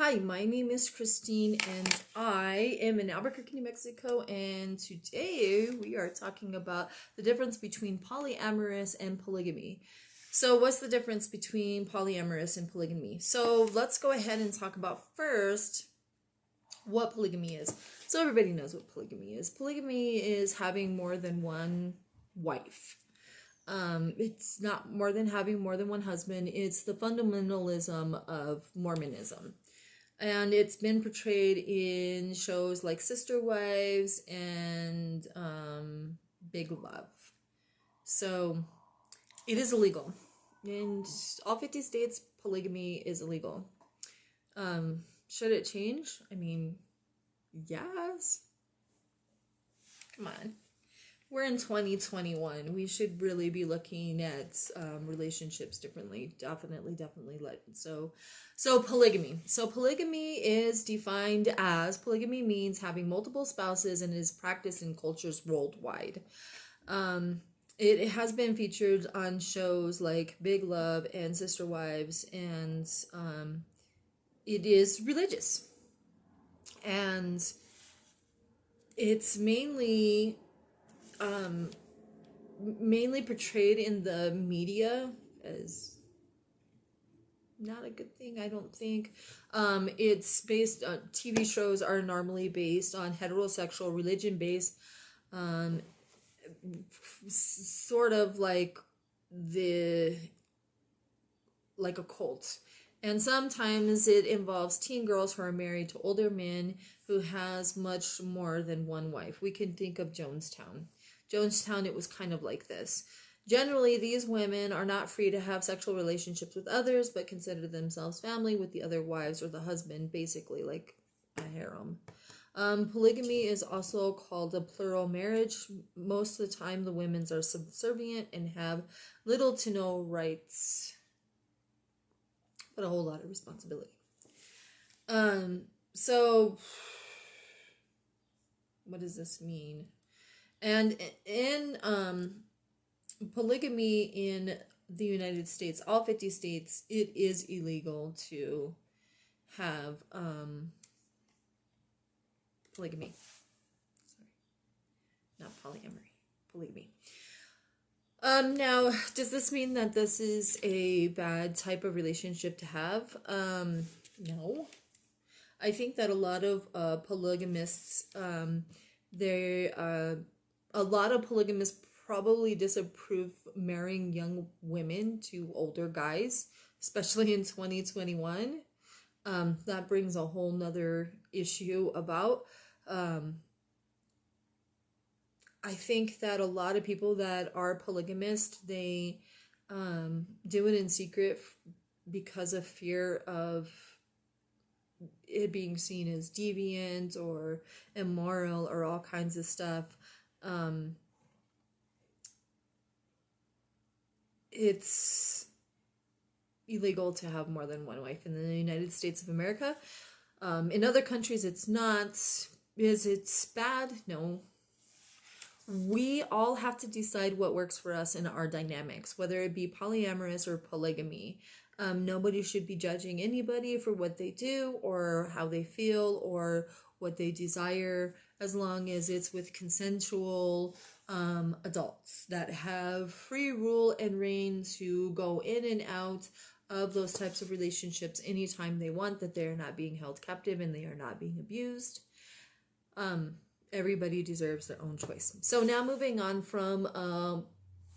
Hi, my name is Christine and I am in Albuquerque, New Mexico, and today we are talking about the difference between polyamorous and polygamy. So what's the difference between polyamorous and polygamy? So let's go ahead and talk about first what polygamy is. So everybody knows what polygamy is. Polygamy is having more than one wife. It's not more than having more than one husband. It's the fundamentalism of Mormonism. And it's been portrayed in shows like Sister Wives and Big Love. So it is illegal. In all 50 states, polygamy is illegal. Should it change? I mean, yes. Come on. We're in 2021. We should really be looking at relationships differently. Definitely. So polygamy. So polygamy is defined as polygamy means having multiple spouses and is practiced in cultures worldwide. It has been featured on shows like Big Love and Sister Wives, and it is religious. And it's mainly portrayed in the media as not a good thing, I don't think. It's based on TV shows are normally based on heterosexual religion based, sort of like a cult. And sometimes it involves teen girls who are married to older men who has much more than one wife. We can think of Jonestown. It was kind of like this. Generally, these women are not free to have sexual relationships with others, but consider themselves family with the other wives or the husband, basically like a harem. Polygamy is also called a plural marriage. Most of the time, the women are subservient and have little to no rights, but a whole lot of responsibility. So what does this mean? And in polygamy in the United States, all 50 states, it is illegal to have polygamy. Sorry, not polyamory, polygamy. Now, does this mean that this is a bad type of relationship to have? No. I think that a lot of polygamists, a lot of polygamists probably disapprove marrying young women to older guys, especially in 2021. That brings a whole nother issue about. I think that a lot of people that are polygamist, they do it in secret because of fear of it being seen as deviant or immoral or all kinds of stuff. It's illegal to have more than one wife in the United States of America. In other countries, it's not. Is it bad? No. We all have to decide what works for us in our dynamics, whether it be polyamorous or polygamy. Nobody should be judging anybody for what they do or how they feel or what they desire, as long as it's with consensual adults that have free rule and reign to go in and out of those types of relationships anytime they want, that they're not being held captive and they are not being abused. Everybody deserves their own choice. So now moving on from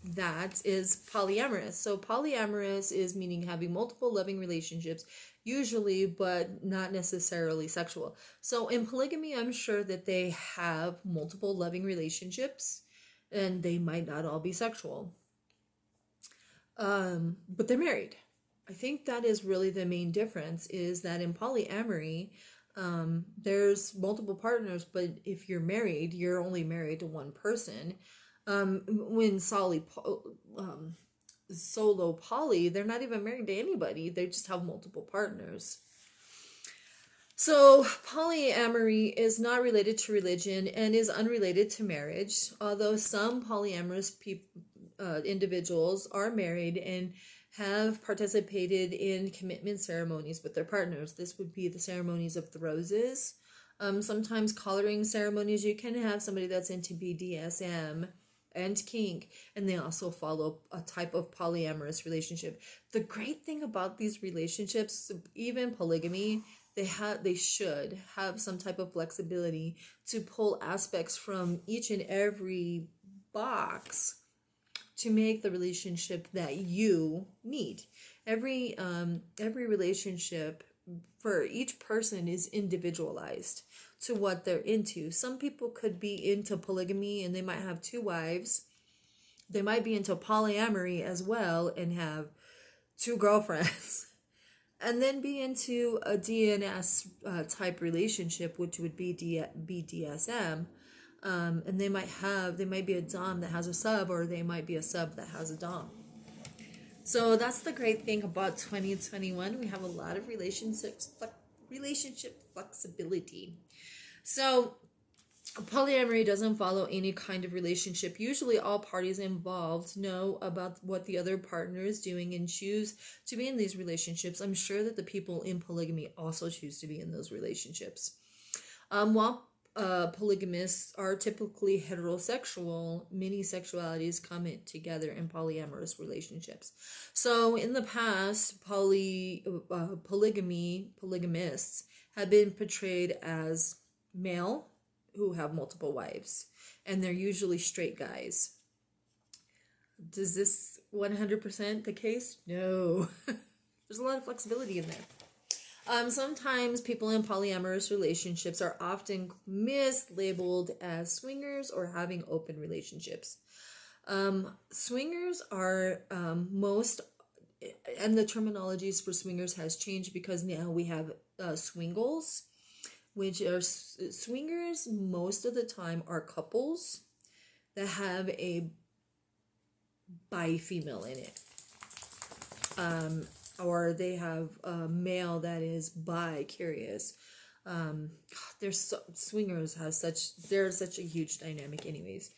that is polyamorous. So polyamorous is meaning having multiple loving relationships, usually, but not necessarily sexual. So in polygamy, I'm sure that they have multiple loving relationships and they might not all be sexual. But they're married. I think that is really the main difference, is that in polyamory, there's multiple partners, but if you're married, you're only married to one person. When solo poly, they're not even married to anybody. They just have multiple partners. So polyamory is not related to religion and is unrelated to marriage, although some polyamorous individuals are married and have participated in commitment ceremonies with their partners. This would be the ceremonies of the roses. Sometimes collaring ceremonies, you can have somebody that's into BDSM and kink, and they also follow a type of polyamorous relationship. The great thing about these relationships, even polygamy, they should have some type of flexibility to pull aspects from each and every box to make the relationship that you need. Every relationship for each person is individualized to what they're into. Some people could be into polygamy and they might have 2 wives. They might be into polyamory as well and have 2 girlfriends. And then be into a DNS type relationship, which would be BDSM. And they might be a dom that has a sub, or they might be a sub that has a dom. So that's the great thing about 2021. We have a lot of relationship flexibility. So polyamory doesn't follow any kind of relationship. Usually all parties involved know about what the other partner is doing and choose to be in these relationships. I'm sure that the people in polygamy also choose to be in those relationships. While polygamists are typically heterosexual, many sexualities come together in polyamorous relationships. So in the past, polygamists have been portrayed as male who have multiple wives, and they're usually straight guys. Is this 100% the case? No. There's a lot of flexibility in there. Sometimes people in polyamorous relationships are often mislabeled as swingers or having open relationships. Swingers are and the terminologies for swingers has changed because now we have swingles, which are swingers most of the time are couples that have a bi-female in it. Or they have a male that is bi-curious. Swingers have they're such a huge dynamic anyways.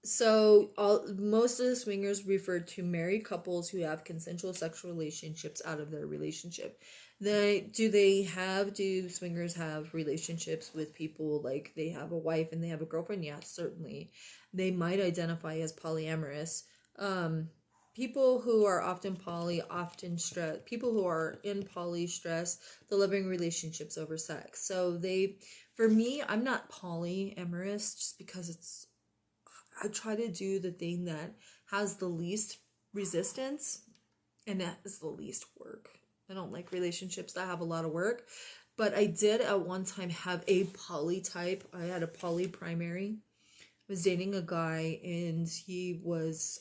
So most of the swingers refer to married couples who have consensual sexual relationships out of their relationship. Do swingers have relationships with people like they have a wife and they have a girlfriend? Yeah, certainly. They might identify as polyamorous. People who are people who are in poly stress the loving relationships over sex. So for me, I'm not polyamorous just because I try to do the thing that has the least resistance, and that is the least work. I don't like relationships that have a lot of work, but I did at one time have a poly type. I had a poly primary. I was dating a guy, and he was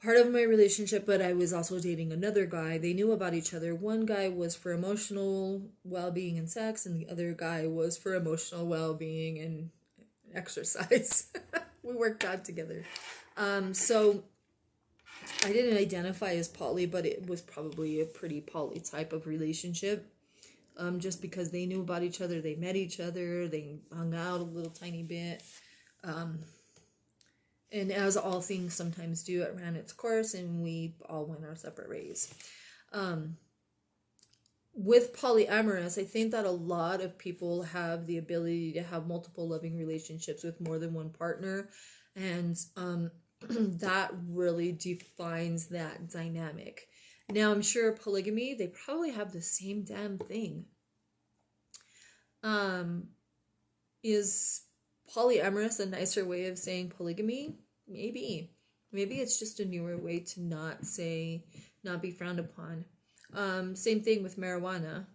part of my relationship, but I was also dating another guy. They knew about each other. One guy was for emotional well-being and sex, and the other guy was for emotional well-being and exercise. We worked out together. So I didn't identify as poly, but it was probably a pretty poly type of relationship. Just because they knew about each other, they met each other, they hung out a little tiny bit. And as all things sometimes do, it ran its course and we all went our separate ways. With polyamorous, I think that a lot of people have the ability to have multiple loving relationships with more than one partner. And that really defines that dynamic. Now, I'm sure polygamy, they probably have the same damn thing. Is polyamorous a nicer way of saying polygamy? Maybe it's just a newer way to not be frowned upon. Same thing with marijuana.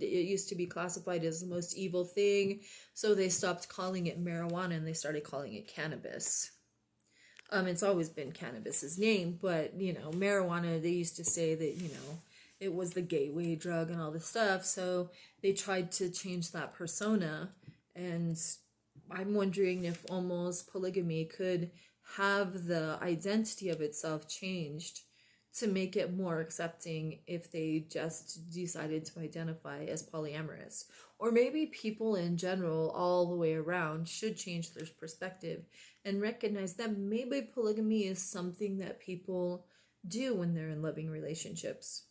It used to be classified as the most evil thing, so they stopped calling it marijuana and they started calling it cannabis. It's always been cannabis's name, but marijuana, they used to say that it was the gateway drug and all this stuff, so they tried to change that persona. And I'm wondering if almost polygamy could have the identity of itself changed to make it more accepting if they just decided to identify as polyamorous. Or maybe people in general, all the way around, should change their perspective and recognize that maybe polygamy is something that people do when they're in loving relationships.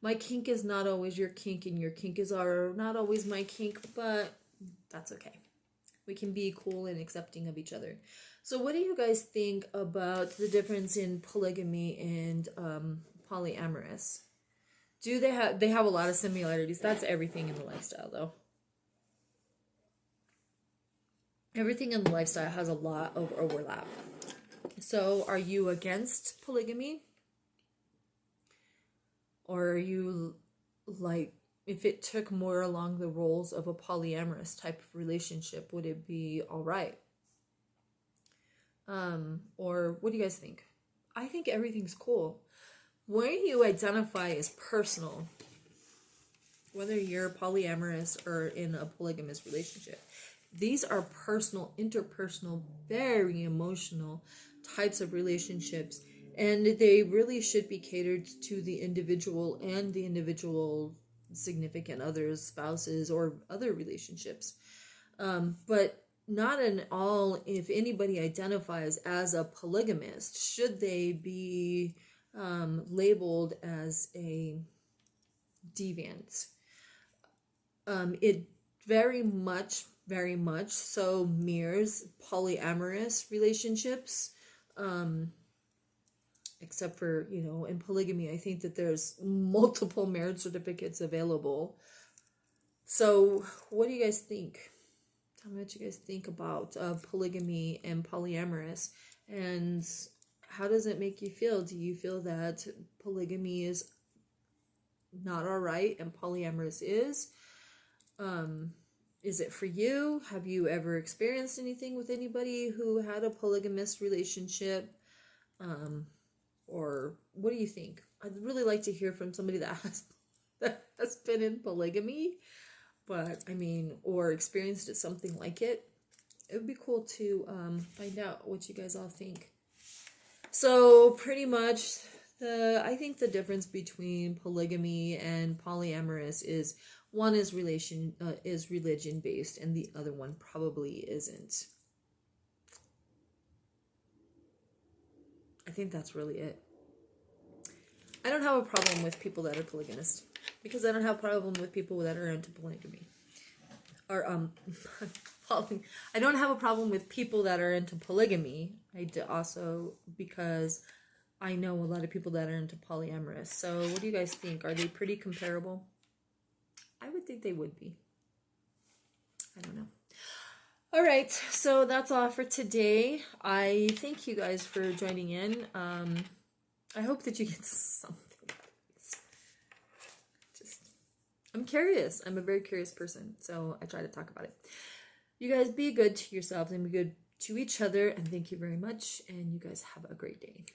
My kink is not always your kink, and your kink is not always my kink, but that's okay. We can be cool and accepting of each other. So what do you guys think about the difference in polygamy and polyamorous? Do they have a lot of similarities? That's everything in the lifestyle, though. Everything in the lifestyle has a lot of overlap. So are you against polygamy? Or are you like, if it took more along the roles of a polyamorous type of relationship, would it be all right? Or what do you guys think? I think everything's cool. Where you identify as personal, whether you're polyamorous or in a polygamous relationship, these are personal, interpersonal, very emotional types of relationships, and they really should be catered to the individual and the individual significant others, spouses, or other relationships. But not in all, if anybody identifies as a polygamist, should they be labeled as a deviant. It very much so mirrors polyamorous relationships, except for, in polygamy, I think that there's multiple marriage certificates available. So what do you guys think? Tell me what you guys think about polygamy and polyamorous, and how does it make you feel? Do you feel that polygamy is not all right and polyamorous is? Is it for you? Have you ever experienced anything with anybody who had a polygamous relationship? Or what do you think? I'd really like to hear from somebody that has been in polygamy, but or experienced something like it. It would be cool to find out what you guys all think. So pretty much, I think the difference between polygamy and polyamorous is one is religion based, and the other one probably isn't. I think that's really it. I don't have a problem with people that are polygamist, because I don't have a problem with people that are into polygamy. Or I don't have a problem with people that are into polygamy. Also, because I know a lot of people that are into polyamorous. So what do you guys think? Are they pretty comparable? I would think they would be. I don't know. All right, so that's all for today. I thank you guys for joining in. I hope that you get something out of this. I'm curious. I'm a very curious person, so I try to talk about it. You guys be good to yourselves and be good to each other, and thank you very much, and you guys have a great day.